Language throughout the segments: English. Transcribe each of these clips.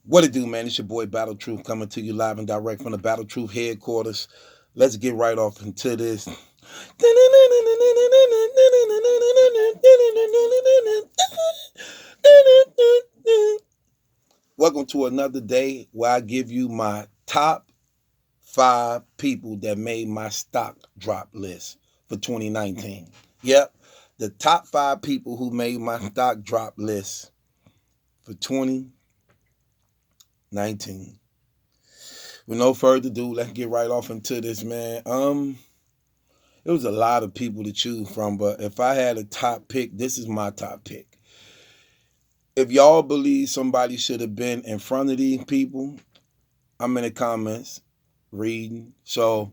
What it do, man? It's your boy Battle Truth coming to you live and direct from the Battle Truth headquarters. Let's get right off into this. Welcome to another day where I give you my top 5 people that made my stock drop list for 2019. Yep, the top 5 people who made my stock drop list for 2019. With no further ado, let's get right off into this, man. It was a lot of people to choose from, but if I had a top pick, this is my top pick. If y'all believe somebody should have been in front of these people, I'm in the comments reading. So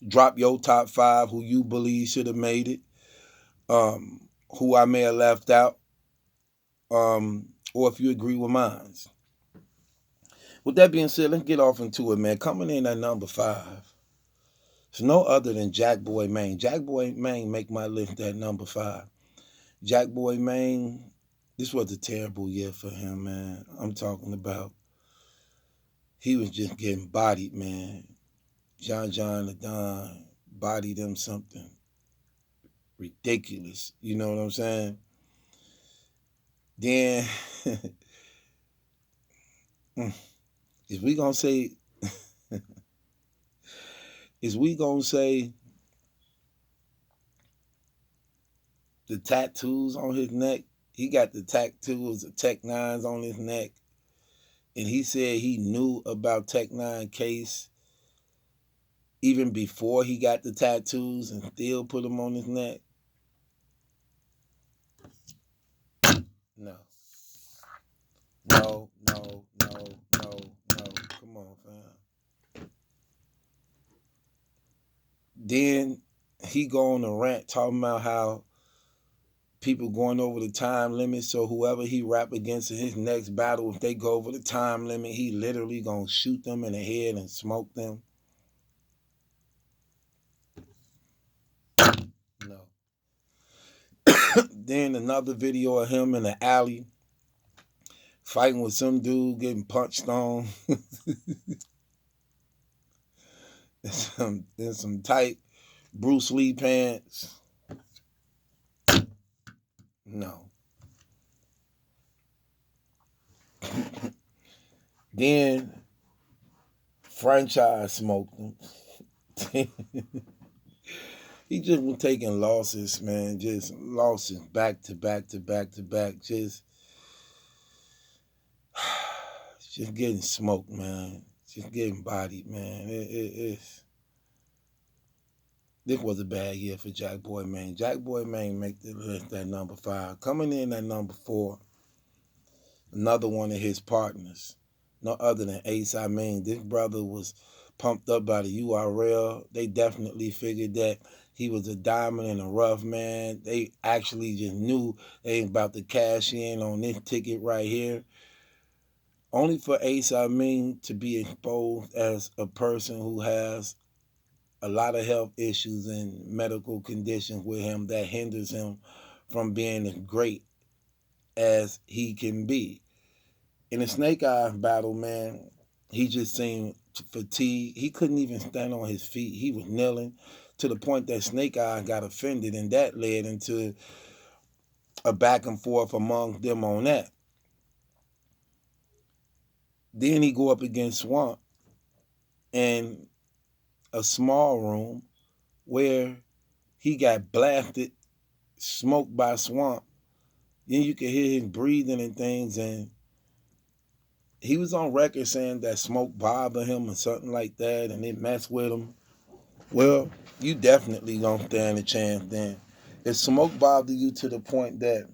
drop your top 5 who you believe should have made it, who I may have left out, or if you agree with mine. With that being said, let's get off into it, man. Coming in at number 5. It's no other than Jack Boy Maine. Jack Boy Maine make my list at number 5. Jack Boy Maine, this was a terrible year for him, man. I'm talking about he was just getting bodied, man. John the Don bodied him something ridiculous. You know what I'm saying? Then, is we gonna say, the tattoos on his neck? He got the tattoos, the Tech Nines on his neck. And he said he knew about Tech Nine case even before he got the tattoos and still put them on his neck. No. No. Come on, fam. Then he go on a rant talking about how people going over the time limit, so whoever he rap against in his next battle, if they go over the time limit, he literally gonna shoot them in the head and smoke them. No. Then another video of him in the alley fighting with some dude getting punched on. in some tight Bruce Lee pants. No. Then franchise smoked him. He just been taking losses, man. Just losses back to back to back to back. Just getting smoked, man. Just getting bodied, man. This was a bad year for Jack Boy Maine. Jack Boy Maine make the list at number 5. Coming in at number 4, another one of his partners, no other than Ace I Mean. This brother was pumped up by the URL. They definitely figured that he was a diamond in a rough, man. They actually just knew they ain't about to cash in on this ticket right here. Only for Ace I Mean to be exposed as a person who has a lot of health issues and medical conditions with him that hinders him from being as great as he can be. In the Snake Eyes battle, man, he just seemed fatigued. He couldn't even stand on his feet. He was kneeling to the point that Snake Eyes got offended, and that led into a back and forth among them on that. Then he go up against Swamp in a small room where he got blasted, smoked by Swamp. Then you could hear him breathing and things, and he was on record saying that smoke bothered him or something like that, and it messed with him. Well, you definitely don't stand a chance then. If smoke bothered you to the point that,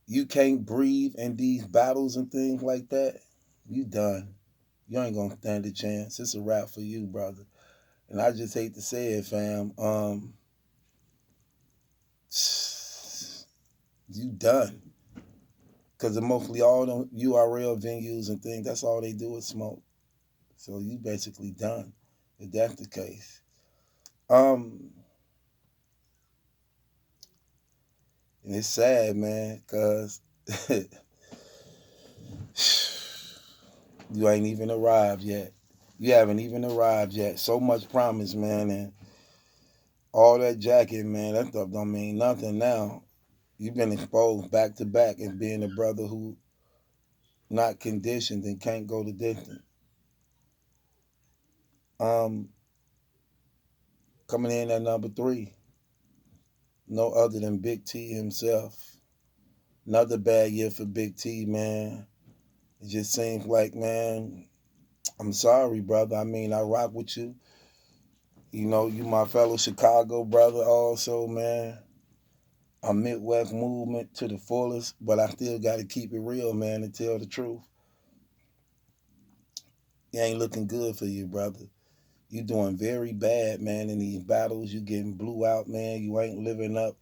you can't breathe in these battles and things like that, you done. You ain't gonna stand a chance. It's a wrap for you, brother. And I just hate to say it, fam. You done. Because mostly all the URL venues and things, that's all they do is smoke. So you basically done, if that's the case. And it's sad, man, because you ain't even arrived yet. You haven't even arrived yet. So much promise, man, and all that jacket, man, that stuff don't mean nothing now. You've been exposed back to back and being a brother who not conditioned and can't go the distance. Um, Coming in at number 3, no other than Big T himself. Another bad year for Big T, man. It just seems like, man, I'm sorry, brother. I mean, I rock with you. You know, you my fellow Chicago brother also, man. I'm Midwest movement to the fullest, but I still got to keep it real, man, and tell the truth. It ain't looking good for you, brother. You doing very bad, man, in these battles. You getting blew out, man. You ain't living up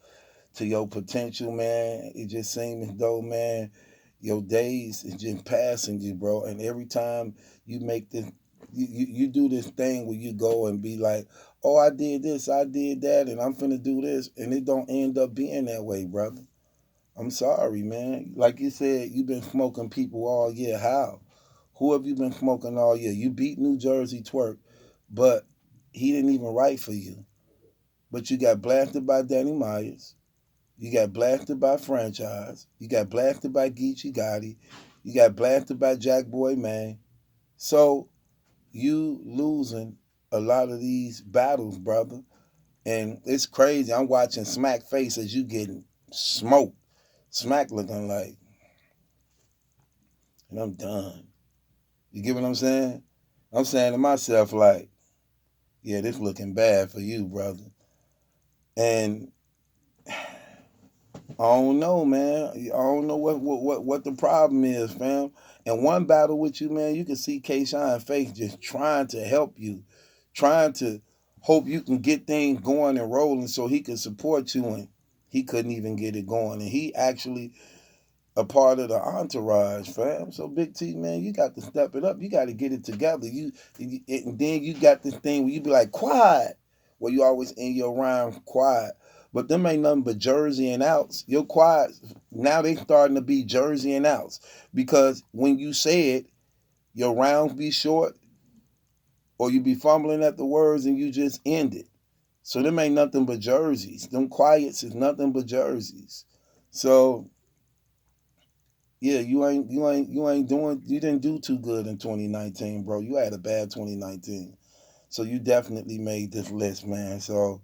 to your potential, man. It just seems as though, man, your days is just passing you, bro. And every time you make this, you do this thing where you go and be like, oh, I did this, I did that, and I'm finna do this, and it don't end up being that way, brother. I'm sorry, man. Like you said, you've been smoking people all year. How? Who have you been smoking all year? You beat New Jersey Twerk, but he didn't even write for you. But you got blasted by Danny Myers. You got blasted by Franchise. You got blasted by Geechee Gotti. You got blasted by Jack Boy Man. So you losing a lot of these battles, brother. And it's crazy. I'm watching Smack face as you getting smoked. Smack looking like, and I'm done. You get what I'm saying? I'm saying to myself like, yeah, this looking bad for you, brother. And I don't know, man. I don't know what the problem is, fam. And one battle with you, man, you can see K-Shine face just trying to help you, trying to hope you can get things going and rolling so he can support you, and he couldn't even get it going. And he actually a part of the entourage, fam. So Big T, man, you got to step it up. You got to get it together. And then you got this thing where you be like quiet, where you always in your rhyme quiet. But them ain't nothing but Jersey and outs. Your quiet now they starting to be Jersey and outs because when you say it, your rounds be short or you be fumbling at the words and you just end it. So them ain't nothing but jerseys. Them quiets is nothing but jerseys. So yeah, you didn't do too good in 2019, bro. You had a bad 2019. So you definitely made this list, man. So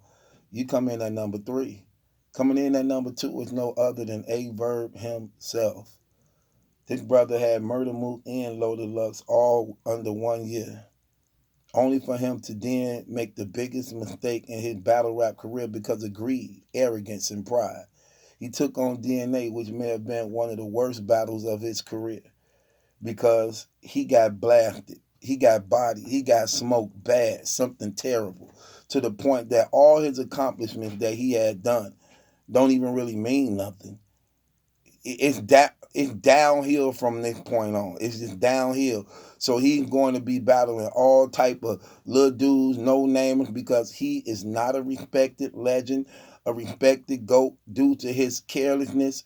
you come in at number 3. Coming in at number 2 is no other than A Verb himself. This brother had Murder Mook and Loaded Lux all under 1 year. Only for him to then make the biggest mistake in his battle rap career because of greed, arrogance, and pride. He took on DNA, which may have been one of the worst battles of his career because he got blasted, he got bodied, he got smoked bad, something terrible, to the point that all his accomplishments that he had done don't even really mean nothing. It's downhill from this point on. It's just downhill. So he's going to be battling all type of little dudes, no namers, because he is not a respected legend, a respected GOAT due to his carelessness,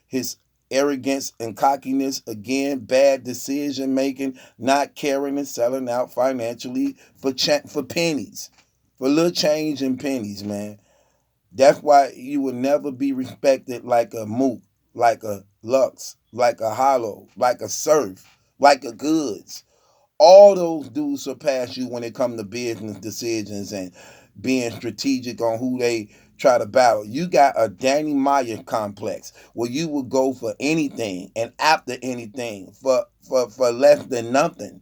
his arrogance and cockiness, again, bad decision making, not caring and selling out financially for pennies, for little change in pennies, man. That's why you will never be respected like a Mook, like a Lux, like a Hollow, like a Surf, like a Goods. All those dudes surpass you when it comes to business decisions and being strategic on who they try to battle. You got a Danny Meyer complex where you would go for anything and after anything for less than nothing.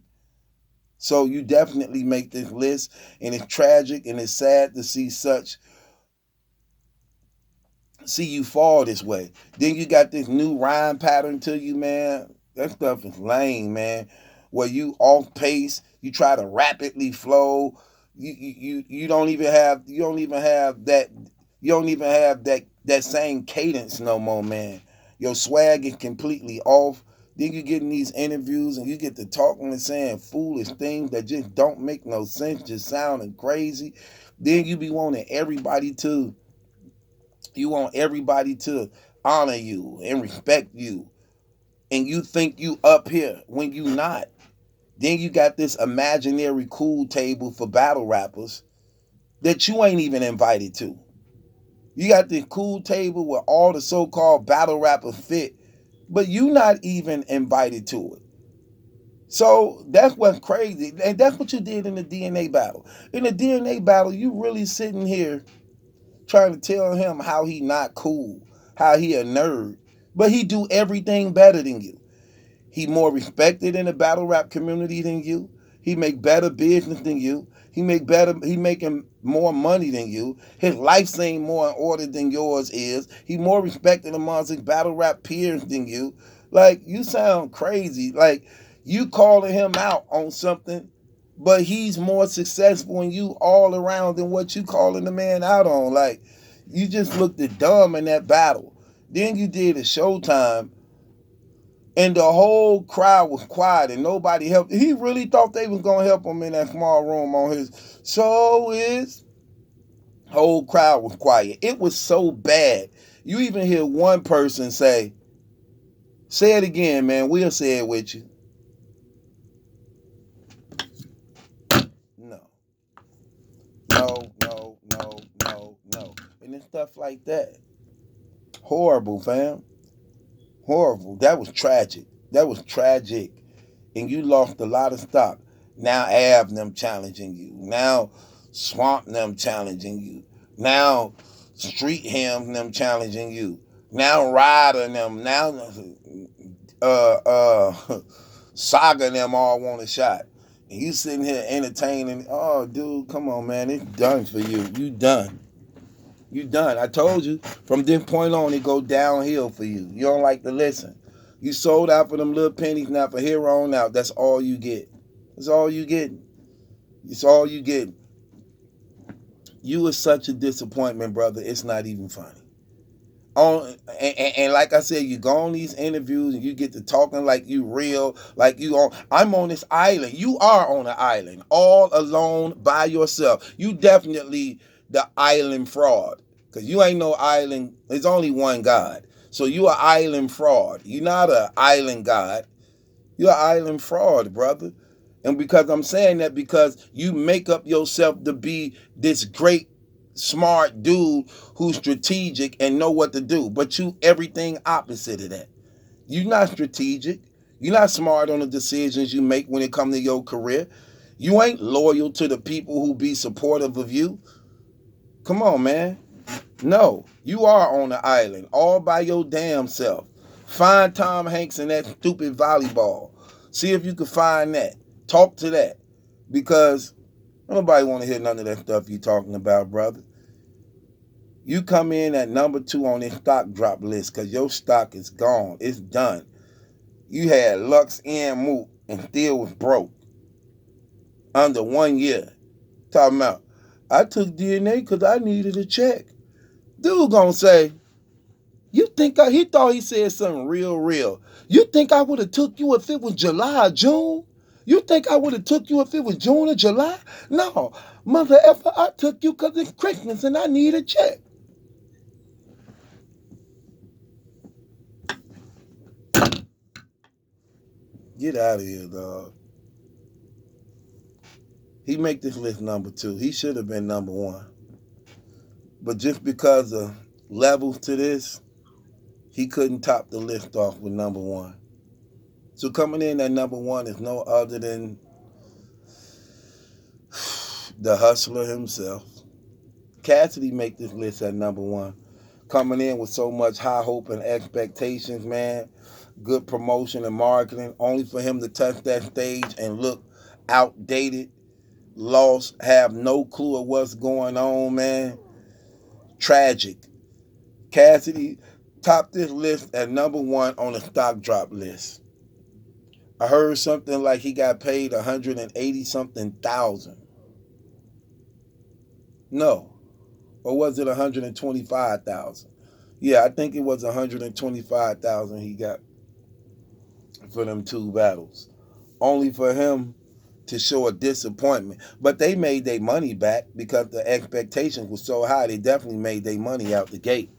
So you definitely make this list, and it's tragic and it's sad to see you fall this way. Then you got this new rhyme pattern to you, man. That stuff is lame, man. Where you off pace, you try to rapidly flow. You don't even have that same cadence no more, man. Your swag is completely off. Then you get in these interviews and you get to talking and saying foolish things that just don't make no sense, just sounding crazy. Then you be wanting everybody to honor you and respect you, and you think you up here when you not. Then you got this imaginary cool table for battle rappers that you ain't even invited to. You got this cool table where all the so-called battle rappers fit, but you not even invited to it. So that's what's crazy. And that's what you did in the DNA battle. In the DNA battle, you really sitting here trying to tell him how he not cool, how he a nerd, but he do everything better than you. He more respected in the battle rap community than you. He make better business than you. He making more money than you. His life seem more in order than yours is. He more respected amongst his battle rap peers than you. Like, you sound crazy. Like, you calling him out on something, but he's more successful than you all around than what you calling the man out on. Like, you just looked at dumb in that battle. Then you did a Showtime, and the whole crowd was quiet and nobody helped. He really thought they was gonna help him in that small room on his so is. Whole crowd was quiet. It was so bad. You even hear one person say it again, man. We'll say it with you. No, no. And then stuff like that. Horrible, fam. Horrible. That was tragic. That was tragic. And you lost a lot of stock. Now Av them challenging you. Now Swamp them challenging you. Now Street Ham them challenging you. Now Ryder them. Now Saga them all want a shot. And you sitting here entertaining. Oh, dude, come on, man. It's done for you. You done. You done. I told you, from this point on, it go downhill for you. You don't like to listen. You sold out for them little pennies. Now for here on out, that's all you get. That's all you get. It's all you get. You are such a disappointment, brother. It's not even funny. And like I said, you go on these interviews and you get to talking like you real, like you on. I'm on this island. You are on an island, all alone by yourself. You definitely the island fraud, because you ain't no island. There's only one God, so you are island fraud. You're not an island God. You're an island fraud, brother. And because I'm saying that, because you make up yourself to be this great smart dude who's strategic and know what to do, but you everything opposite of that. You're not strategic. You're not smart on the decisions you make when it comes to your career. You ain't loyal to the people who be supportive of you. Come on, man. No, you are on the island all by your damn self. Find Tom Hanks in that stupid volleyball. See if you can find that. Talk to that. Because nobody want to hear none of that stuff you talking about, brother. You come in at number 2 on this stock drop list because your stock is gone. It's done. You had Lux and Moot and still was broke. Under 1 year. Talking about, I took DNA because I needed a check. Dude gonna say, you think he thought he said something real. You think I would have took you if it was July or June? You think I would have took you if it was June or July? No, mother effer, I took you because it's Christmas and I need a check. Get out of here, dog. He make this list number 2. He should have been number 1. But just because of levels to this, he couldn't top the list off with number 1. So coming in at number 1 is no other than the hustler himself. Cassidy make this list at number 1. Coming in with so much high hope and expectations, man. Good promotion and marketing, only for him to touch that stage and look outdated, lost, have no clue of what's going on, man. Tragic. Cassidy topped this list at number 1 on the stock drop list. I heard something like he got paid 180 something thousand. No. Or was it 125,000? Yeah, I think it was 125,000 he got for them 2 battles. Only for him to show a disappointment. But they made their money back because the expectations were so high. They definitely made their money out the gate.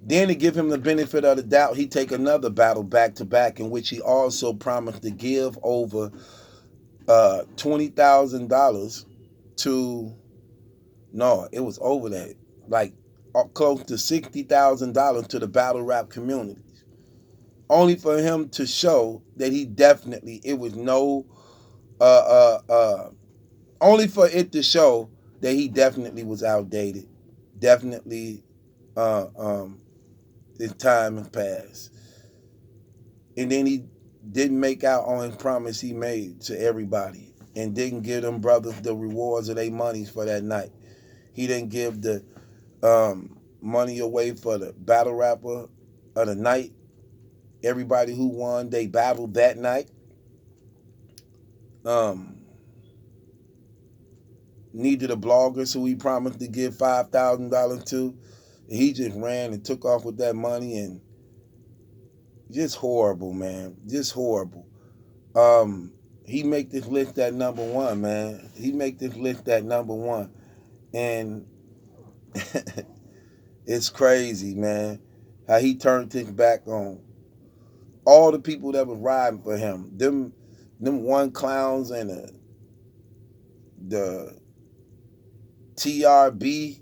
Then to give him the benefit of the doubt, he take another battle back to back in which he also promised to give over $20,000 to, no, it was over that, like close to $60,000 to the battle rap community, only for him to show that he definitely, it was no, only for it to show that he definitely was outdated, definitely, uh, um, his time has passed, and then he didn't make out on his promise he made to everybody, and didn't give them brothers the rewards of their monies for that night. He didn't give the money away for the battle rapper of the night. Everybody who won, they battled that night. Um, Needed a blogger, so he promised to give $5,000 to. And he just ran and took off with that money, and just horrible, man. Just horrible. He make this list at number one, man. He make this list at number one, and it's crazy, man. How he turned his back on all the people that was riding for him. Them one clowns and the TRBC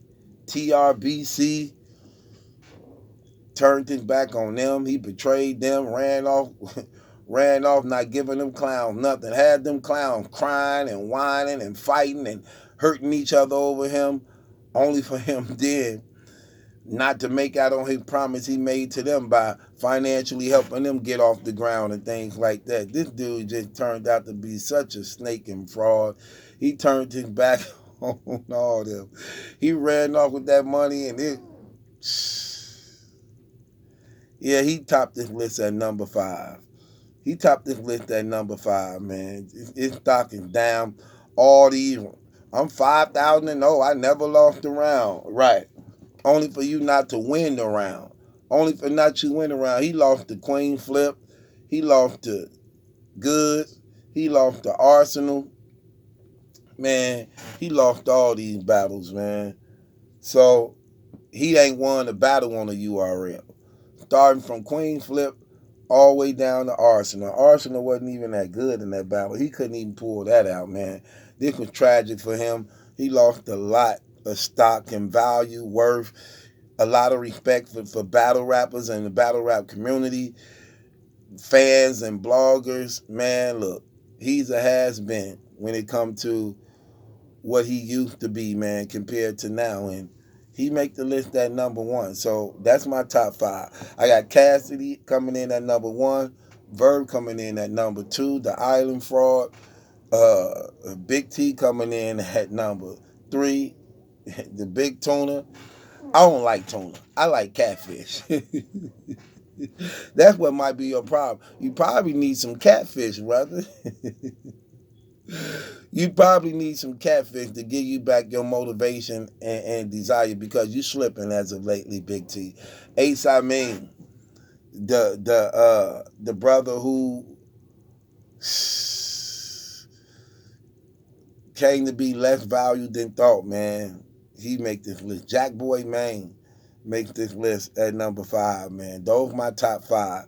turned his back on them. He betrayed them, ran off, ran off, not giving them clowns nothing. Had them clowns crying and whining and fighting and hurting each other over him, only for him then not to make out on his promise he made to them by financially helping them get off the ground and things like that. This dude just turned out to be such a snake and fraud. He turned his back on all them. He ran off with that money, and yeah, he topped this list at number 5. He topped this list at number 5, man. His stock is down. All these, I'm 5,000-0. I never lost a round. Right. Only for you not to win the round. Only for not to win the round. He lost to Queen Flip. He lost to Goods. He lost to Arsenal. Man, he lost all these battles, man. So he ain't won a battle on a URL. Starting from Queen Flip all the way down to Arsenal. Arsenal wasn't even that good in that battle. He couldn't even pull that out, man. This was tragic for him. He lost a lot of stock and value, worth, a lot of respect for battle rappers and the battle rap community, fans and bloggers. Man, look, he's a has-been when it comes to what he used to be, man, compared to now. And he make the list at number 1. So that's my top 5. I got Cassidy coming in at number 1, Verb coming in at number 2, The Island Fraud, Big T coming in at number 3, the Big Tuna. I don't like tuna. I like catfish. That's what might be your problem. You probably need some catfish, brother. You probably need some catfish to give you back your motivation and desire, because you slipping as of lately, Big T. Ace, I mean, the brother who came to be less valued than thought, man. He make this list. Jack Boy Maine makes this list at number 5, man. Those are my top 5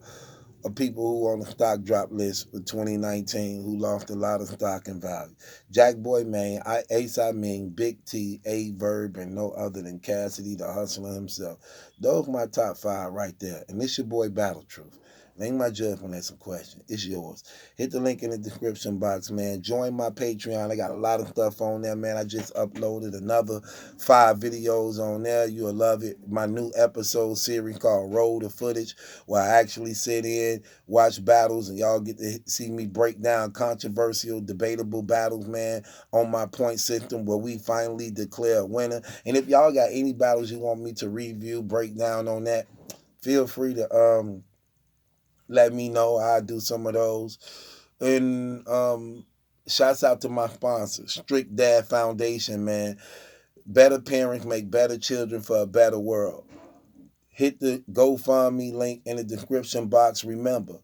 of people who on the stock drop list for 2019 who lost a lot of stock and value. Jack Boy Maine, Ace I mean, Big T, A Verb, and no other than Cassidy, the hustler himself. Those are my top 5 right there. And this your boy Battle Truth. Make my judgment at some question. It's yours. Hit the link in the description box, man. Join my Patreon. I got a lot of stuff on there, man. I just uploaded another 5 videos on there. You'll love it. My new episode series called Roll the Footage, where I actually sit in, watch battles, and y'all get to see me break down controversial, debatable battles, man, on my point system, where we finally declare a winner. And if y'all got any battles you want me to review, break down on that, feel free to let me know. I'll do some of those. And shouts out to my sponsor, Strict Dad Foundation, man. Better parents make better children for a better world. Hit the GoFundMe link in the description box. Remember,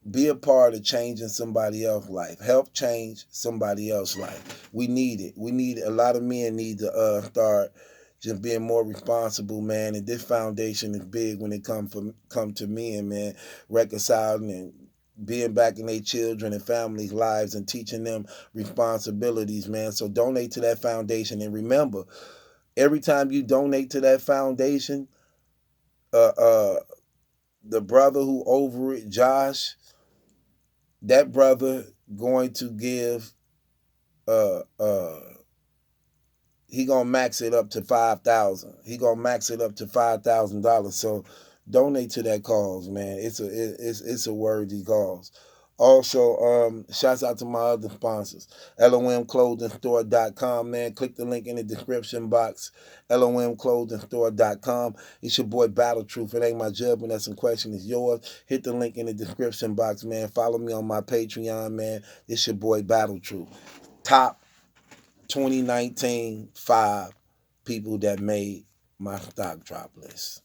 be a part of changing somebody else's life. Help change somebody else's life. We need it. We need, a lot of men need to start just being more responsible, man. And this foundation is big when it come to men, man, reconciling and being back in their children and families' lives and teaching them responsibilities, man. So donate to that foundation. And remember, every time you donate to that foundation, uh, uh, the brother who over it, Josh, that brother going to give uh uh he gonna max it up to 5,000. He gonna max it up to $5,000. So donate to that cause, man. It's a worthy cause. Also, shouts out to my other sponsors, LOMclothingstore.com, man. Click the link in the description box, LOMclothingstore.com. It's your boy Battle Truth. It ain't my judgment, that's in question, it's yours. Hit the link in the description box, man. Follow me on my Patreon, man. It's your boy Battle Truth. Top 2019 5 people that made my stock drop list.